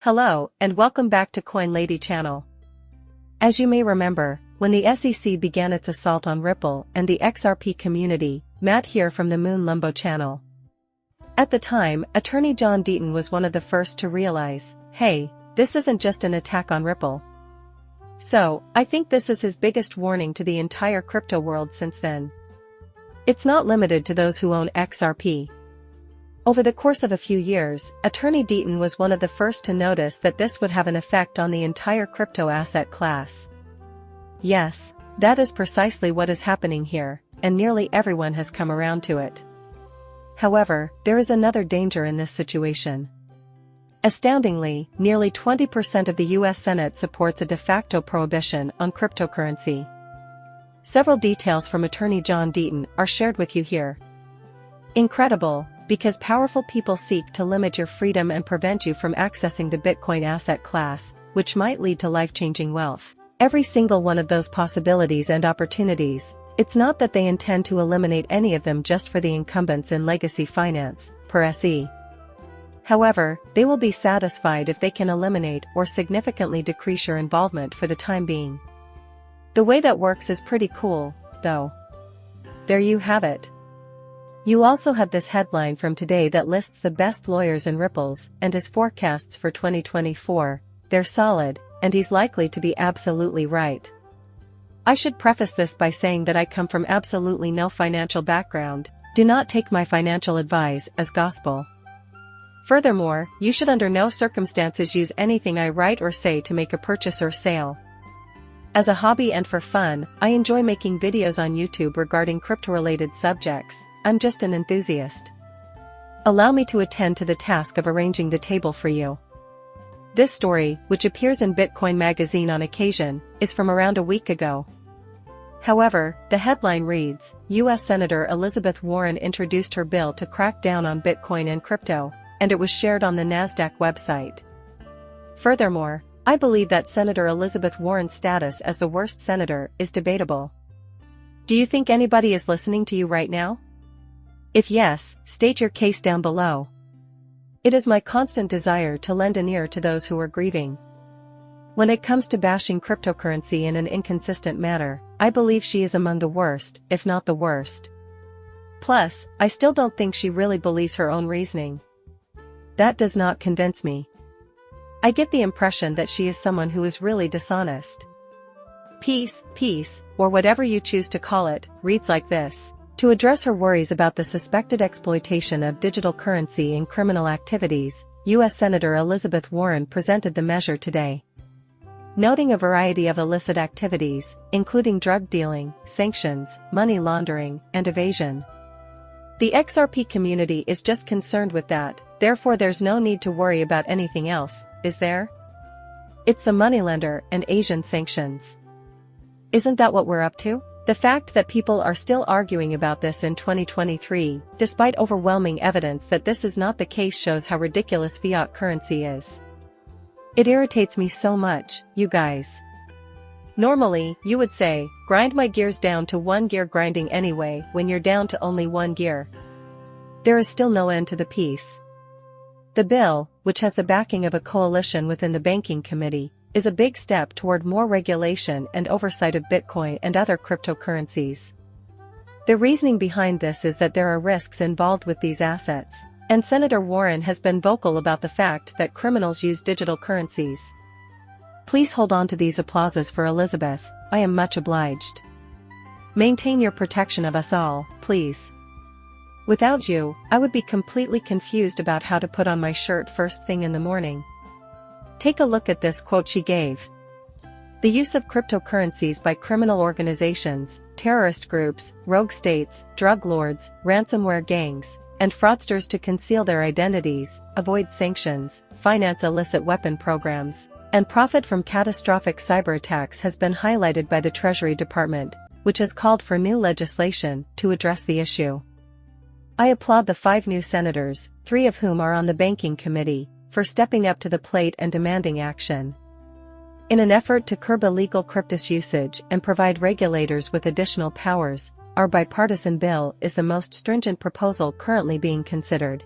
Hello, and welcome back to Coin Lady channel. As you may remember, when the SEC began its assault on Ripple and the XRP community, Matt here from the Moon Lumbo channel. At the time, attorney John Deaton was one of the first to realize, hey, this isn't just an attack on Ripple. So, I think this is his biggest warning to the entire crypto world since then. It's not limited to those who own XRP. Over the course of a few years, attorney Deaton was one of the first to notice that this would have an effect on the entire crypto asset class. Yes, that is precisely what is happening here, and nearly everyone has come around to it. However, there is another danger in this situation. Astoundingly, nearly 20% of the US Senate supports a de facto prohibition on cryptocurrency. Several details from attorney John Deaton are shared with you here. Incredible, because powerful people seek to limit your freedom and prevent you from accessing the Bitcoin asset class, which might lead to life-changing wealth. Every single one of those possibilities and opportunities, it's not that they intend to eliminate any of them just for the incumbents in legacy finance, per SE. However, they will be satisfied if they can eliminate or significantly decrease your involvement for the time being. The way that works is pretty cool, though. There you have it. You also have this headline from today that lists the best lawyers in Ripple's and his forecasts for 2024, they're solid, and he's likely to be absolutely right. I should preface this by saying that I come from absolutely no financial background, do not take my financial advice as gospel. Furthermore, you should under no circumstances use anything I write or say to make a purchase or sale. As a hobby and for fun, I enjoy making videos on YouTube regarding crypto-related subjects. I'm just an enthusiast. Allow me to attend to the task of arranging the table for you. This story, which appears in Bitcoin magazine on occasion, is from around a week ago. However, the headline reads, U.S. Senator Elizabeth Warren introduced her bill to crack down on Bitcoin and crypto, and it was shared on the NASDAQ website. Furthermore, I believe that Senator Elizabeth Warren's status as the worst senator is debatable. Do you think anybody is listening to you right now? If yes, state your case down below. It is my constant desire to lend an ear to those who are grieving. When it comes to bashing cryptocurrency in an inconsistent manner, I believe she is among the worst, if not the worst. Plus, I still don't think she really believes her own reasoning. That does not convince me. I get the impression that she is someone who is really dishonest. Peace, or whatever you choose to call it, reads like this. To address her worries about the suspected exploitation of digital currency in criminal activities, U.S. Senator Elizabeth Warren presented the measure today. Noting a variety of illicit activities, including drug dealing, sanctions, money laundering, and evasion. The XRP community is just concerned with that, therefore there's no need to worry about anything else, is there? It's the moneylender and Asian sanctions. Isn't that what we're up to? The fact that people are still arguing about this in 2023, despite overwhelming evidence that this is not the case, shows how ridiculous fiat currency is. It irritates me so much, you guys. Normally, you would say, grind my gears down to one gear grinding anyway when you're down to only one gear. There is still no end to the peace. The bill, which has the backing of a coalition within the banking committee, is a big step toward more regulation and oversight of Bitcoin and other cryptocurrencies. The reasoning behind this is that there are risks involved with these assets, and Senator Warren has been vocal about the fact that criminals use digital currencies. Please hold on to these applauses for Elizabeth, I am much obliged. Maintain your protection of us all, please. Without you, I would be completely confused about how to put on my shirt first thing in the morning. Take a look at this quote she gave. The use of cryptocurrencies by criminal organizations, terrorist groups, rogue states, drug lords, ransomware gangs, and fraudsters to conceal their identities, avoid sanctions, finance illicit weapon programs, and profit from catastrophic cyber attacks has been highlighted by the Treasury Department, which has called for new legislation to address the issue. I applaud the 5 new senators, 3 of whom are on the banking committee, for stepping up to the plate and demanding action. In an effort to curb illegal cryptos usage and provide regulators with additional powers, our bipartisan bill is the most stringent proposal currently being considered.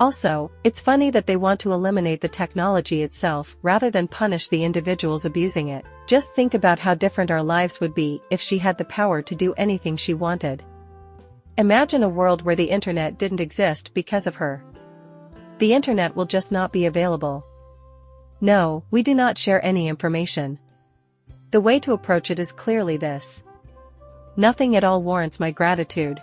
Also, it's funny that they want to eliminate the technology itself rather than punish the individuals abusing it. Just think about how different our lives would be if she had the power to do anything she wanted. Imagine a world where the internet didn't exist because of her. The internet will just not be available. No, we do not share any information. The way to approach it is clearly this. Nothing at all warrants my gratitude.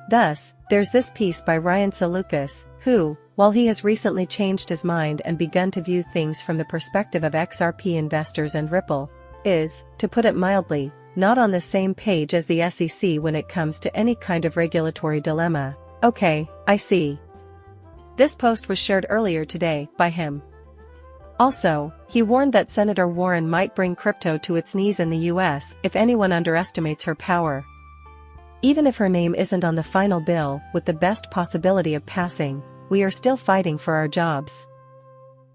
Thus, there's this piece by Ryan Salukas, who, while he has recently changed his mind and begun to view things from the perspective of XRP investors and Ripple, is, to put it mildly, not on the same page as the SEC when it comes to any kind of regulatory dilemma. Okay, I see. This post was shared earlier today by him. Also, he warned that Senator Warren might bring crypto to its knees in the US if anyone underestimates her power. Even if her name isn't on the final bill with the best possibility of passing, we are still fighting for our jobs.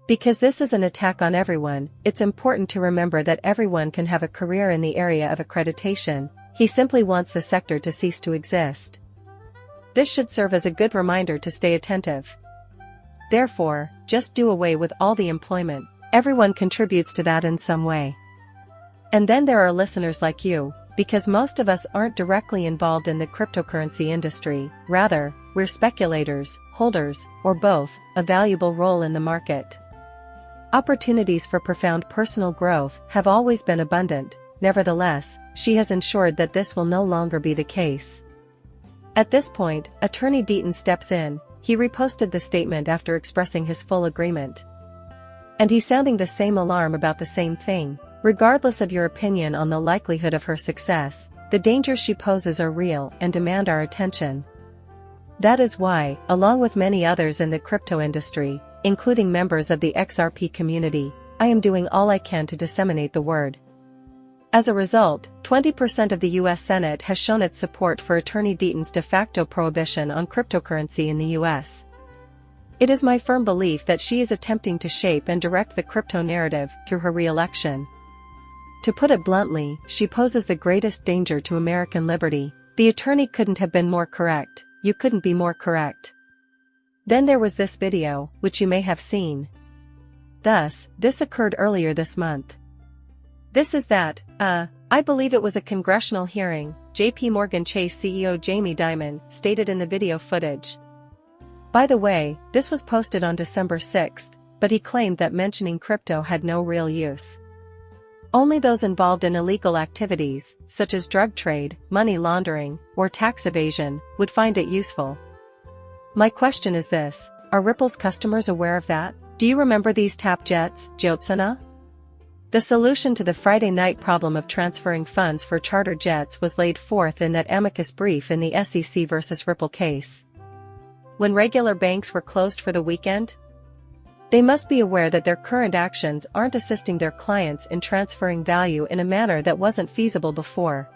Because this is an attack on everyone, it's important to remember that everyone can have a career in the area of accreditation. He simply wants the sector to cease to exist. This should serve as a good reminder to stay attentive. Therefore, just do away with all the employment. Everyone contributes to that in some way. And then there are listeners like you, because most of us aren't directly involved in the cryptocurrency industry. Rather, we're speculators, holders, or both, a valuable role in the market. Opportunities for profound personal growth have always been abundant. Nevertheless, she has ensured that this will no longer be the case. At this point, Attorney Deaton steps in. He reposted the statement after expressing his full agreement. And he's sounding the same alarm about the same thing. Regardless of your opinion on the likelihood of her success, the dangers she poses are real and demand our attention. That is why, along with many others in the crypto industry, including members of the XRP community, I am doing all I can to disseminate the word. As a result, 20% of the US Senate has shown its support for Attorney Deaton's de facto prohibition on cryptocurrency in the US. It is my firm belief that she is attempting to shape and direct the crypto narrative through her re-election. To put it bluntly, she poses the greatest danger to American liberty. The attorney couldn't have been more correct. You couldn't be more correct. Then there was this video, which you may have seen. Thus, this occurred earlier this month. This is that, I believe it was a congressional hearing, JP Morgan Chase CEO Jamie Dimon stated in the video footage. By the way, this was posted on December 6th, but he claimed that mentioning crypto had no real use. Only those involved in illegal activities, such as drug trade, money laundering, or tax evasion, would find it useful. My question is this, are Ripple's customers aware of that? Do you remember these tap jets, Jotsana? The solution to the Friday night problem of transferring funds for charter jets was laid forth in that amicus brief in the SEC versus Ripple case. When regular banks were closed for the weekend, they must be aware that their current actions aren't assisting their clients in transferring value in a manner that wasn't feasible before.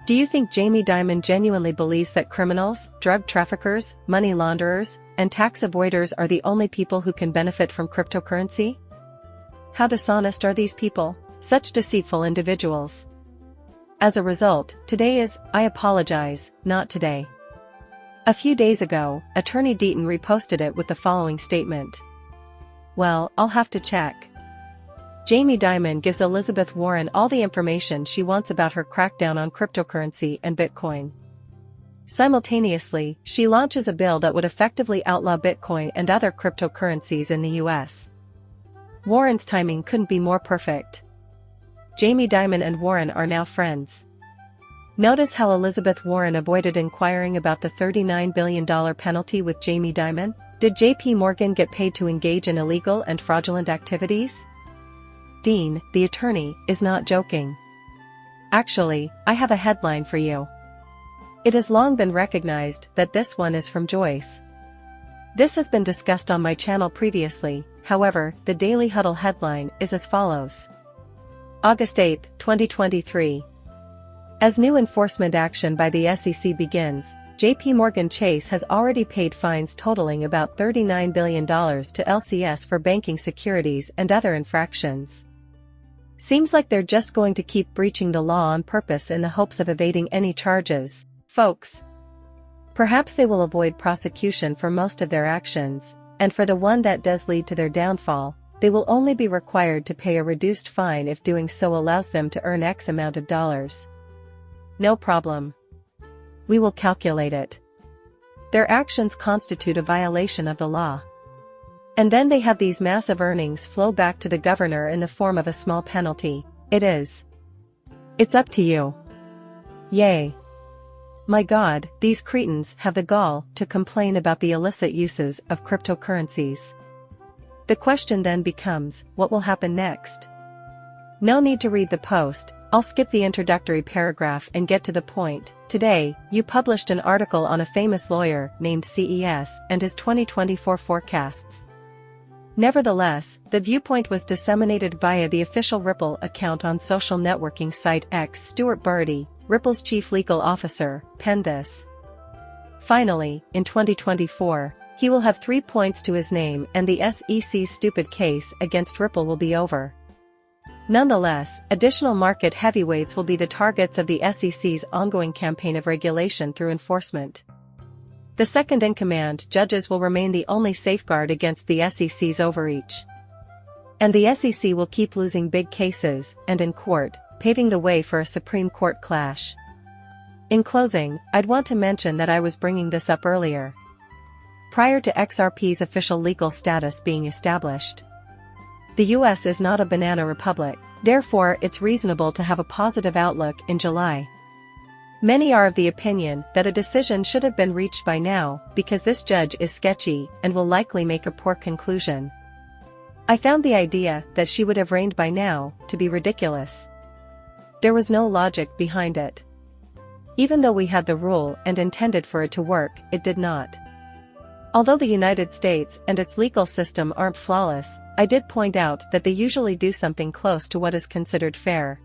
Do you think Jamie Dimon genuinely believes that criminals, drug traffickers, money launderers, and tax avoiders are the only people who can benefit from cryptocurrency? How dishonest are these people? Such deceitful individuals. As a result, today is, I apologize, not today. A few days ago, Attorney Deaton reposted it with the following statement. Well, I'll have to check. Jamie Dimon gives Elizabeth Warren all the information she wants about her crackdown on cryptocurrency and Bitcoin. Simultaneously, she launches a bill that would effectively outlaw Bitcoin and other cryptocurrencies in the US. Warren's timing couldn't be more perfect. Jamie Dimon and Warren are now friends. Notice how Elizabeth Warren avoided inquiring about the $39 billion penalty with Jamie Dimon? Did JP Morgan get paid to engage in illegal and fraudulent activities? Dean, the attorney, is not joking. Actually, I have a headline for you. It has long been recognized that this one is from Joyce. This has been discussed on my channel previously, however, the Daily Huddle headline is as follows. August 8, 2023. As new enforcement action by the SEC begins, JP Morgan Chase has already paid fines totaling about $39 billion to LCS for banking securities and other infractions. Seems like they're just going to keep breaching the law on purpose in the hopes of evading any charges, folks. Perhaps they will avoid prosecution for most of their actions, and for the one that does lead to their downfall, they will only be required to pay a reduced fine if doing so allows them to earn X amount of dollars. No problem. We will calculate it. Their actions constitute a violation of the law. And then they have these massive earnings flow back to the governor in the form of a small penalty. It's up to you. Yay. My God, these cretins have the gall to complain about the illicit uses of cryptocurrencies. The question then becomes, what will happen next? No need to read the post, I'll skip the introductory paragraph and get to the point. Today, you published an article on a famous lawyer named CES and his 2024 forecasts. Nevertheless, the viewpoint was disseminated via the official Ripple account on social networking site X. Stuart Burdy, Ripple's chief legal officer, penned this. Finally, in 2024, he will have 3 points to his name and the SEC's stupid case against Ripple will be over. Nonetheless, additional market heavyweights will be the targets of the SEC's ongoing campaign of regulation through enforcement. The second-in-command judges will remain the only safeguard against the SEC's overreach. And the SEC will keep losing big cases, and in court, paving the way for a Supreme Court clash. In closing, I'd want to mention that I was bringing this up earlier. Prior to XRP's official legal status being established. The US is not a banana republic, therefore it's reasonable to have a positive outlook in July. Many are of the opinion that a decision should have been reached by now because this judge is sketchy and will likely make a poor conclusion. I found the idea that she would have reigned by now to be ridiculous. There was no logic behind it. Even though we had the rule and intended for it to work, it did not. Although the United States and its legal system aren't flawless, I did point out that they usually do something close to what is considered fair.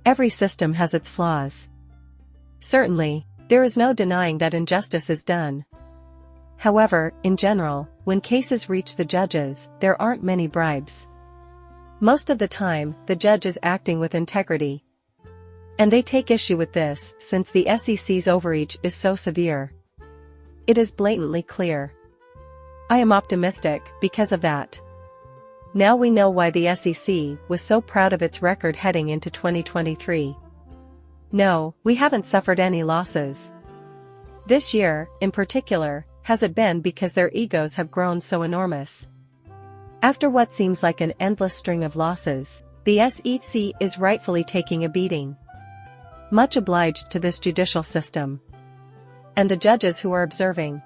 Every system has its flaws. Certainly, there is no denying that injustice is done. However, in general, when cases reach the judges, there aren't many bribes. Most of the time, the judge is acting with integrity. And they take issue with this since the SEC's overreach is so severe. It is blatantly clear. I am optimistic because of that. Now we know why the SEC was so proud of its record heading into 2023. No, we haven't suffered any losses. This year, in particular, has it been because their egos have grown so enormous. After what seems like an endless string of losses, the SEC is rightfully taking a beating. Much obliged to this judicial system. And the judges who are observing.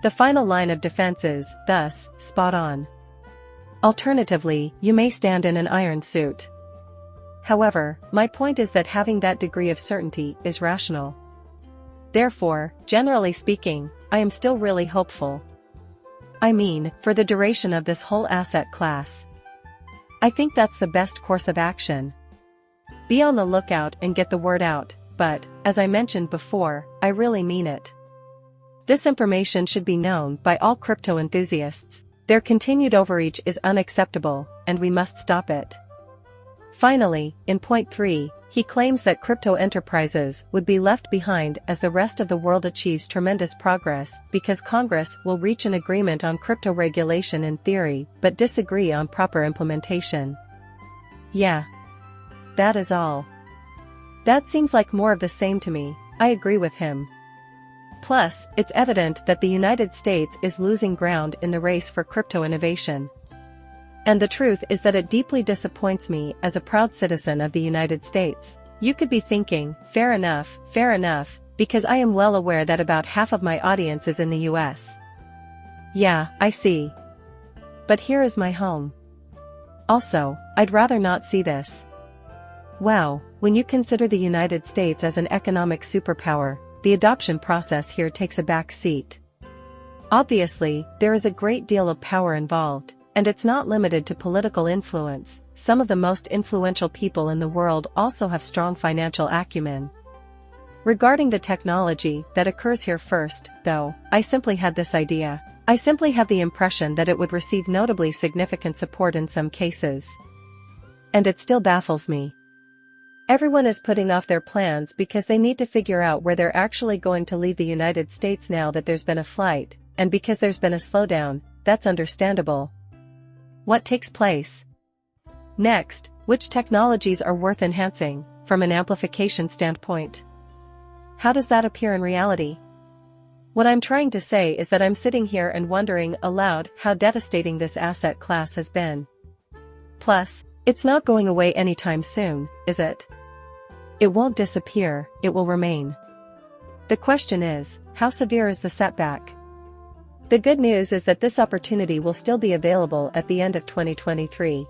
The final line of defense is, thus, spot on. Alternatively, you may stand in an iron suit. However, my point is that having that degree of certainty is rational. Therefore, generally speaking, I am still really hopeful. I mean, for the duration of this whole asset class. I think that's the best course of action. Be on the lookout and get the word out, but, as I mentioned before, I really mean it. This information should be known by all crypto enthusiasts. Their continued overreach is unacceptable, and we must stop it. Finally, in point 3, he claims that crypto enterprises would be left behind as the rest of the world achieves tremendous progress because Congress will reach an agreement on crypto regulation in theory but disagree on proper implementation. Yeah. That is all. That seems like more of the same to me. I agree with him. Plus, it's evident that the United States is losing ground in the race for crypto innovation. And the truth is that it deeply disappoints me as a proud citizen of the United States. You could be thinking, fair enough, because I am well aware that about half of my audience is in the US. Yeah, I see. But here is my home. Also, I'd rather not see this. Wow, when you consider the United States as an economic superpower, the adoption process here takes a back seat. Obviously, there is a great deal of power involved. And it's not limited to political influence. Some of the most influential people in the world also have strong financial acumen. Regarding the technology that occurs here first, though, I simply had this idea. I simply have the impression that it would receive notably significant support in some cases. And it still baffles me. Everyone is putting off their plans because they need to figure out where they're actually going to leave the United States now that there's been a flight, and because there's been a slowdown, that's understandable. What takes place? Next, which technologies are worth enhancing, from an amplification standpoint? How does that appear in reality? What I'm trying to say is that I'm sitting here and wondering aloud how devastating this asset class has been. Plus, it's not going away anytime soon, is it? It won't disappear, it will remain. The question is, how severe is the setback? The good news is that this opportunity will still be available at the end of 2023.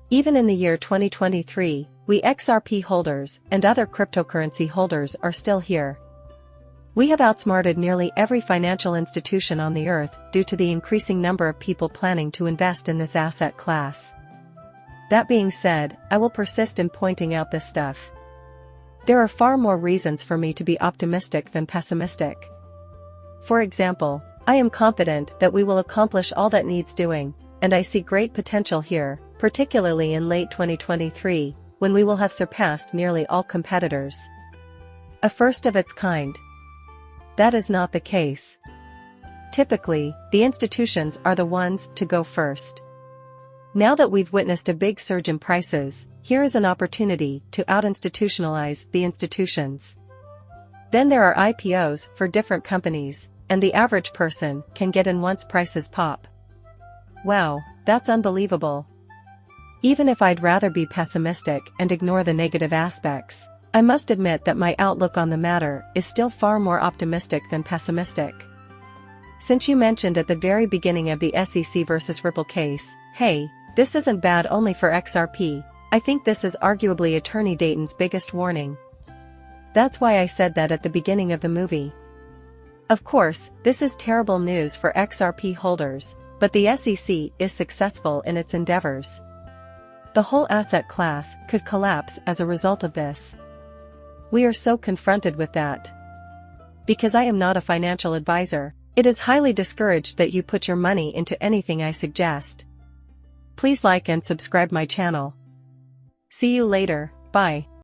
Even in the year 2023, we XRP holders and other cryptocurrency holders are still here. We have outsmarted nearly every financial institution on the earth due to the increasing number of people planning to invest in this asset class. That being said, I will persist in pointing out this stuff. There are far more reasons for me to be optimistic than pessimistic. For example, I am confident that we will accomplish all that needs doing, and I see great potential here, particularly in late 2023, when we will have surpassed nearly all competitors. A first of its kind. That is not the case. Typically, the institutions are the ones to go first. Now that we've witnessed a big surge in prices, here is an opportunity to out-institutionalize the institutions. Then there are IPOs for different companies, and the average person can get in once prices pop. Wow, that's unbelievable. Even if I'd rather be pessimistic and ignore the negative aspects, I must admit that my outlook on the matter is still far more optimistic than pessimistic. Since you mentioned at the very beginning of the SEC versus Ripple case, hey, this isn't bad only for XRP, I think this is arguably Attorney Deaton's biggest warning. That's why I said that at the beginning of the movie. Of course, this is terrible news for XRP holders, but the SEC is successful in its endeavors. The whole asset class could collapse as a result of this. We are so confronted with that. Because I am not a financial advisor, it is highly discouraged that you put your money into anything I suggest. Please like and subscribe my channel. See you later, bye.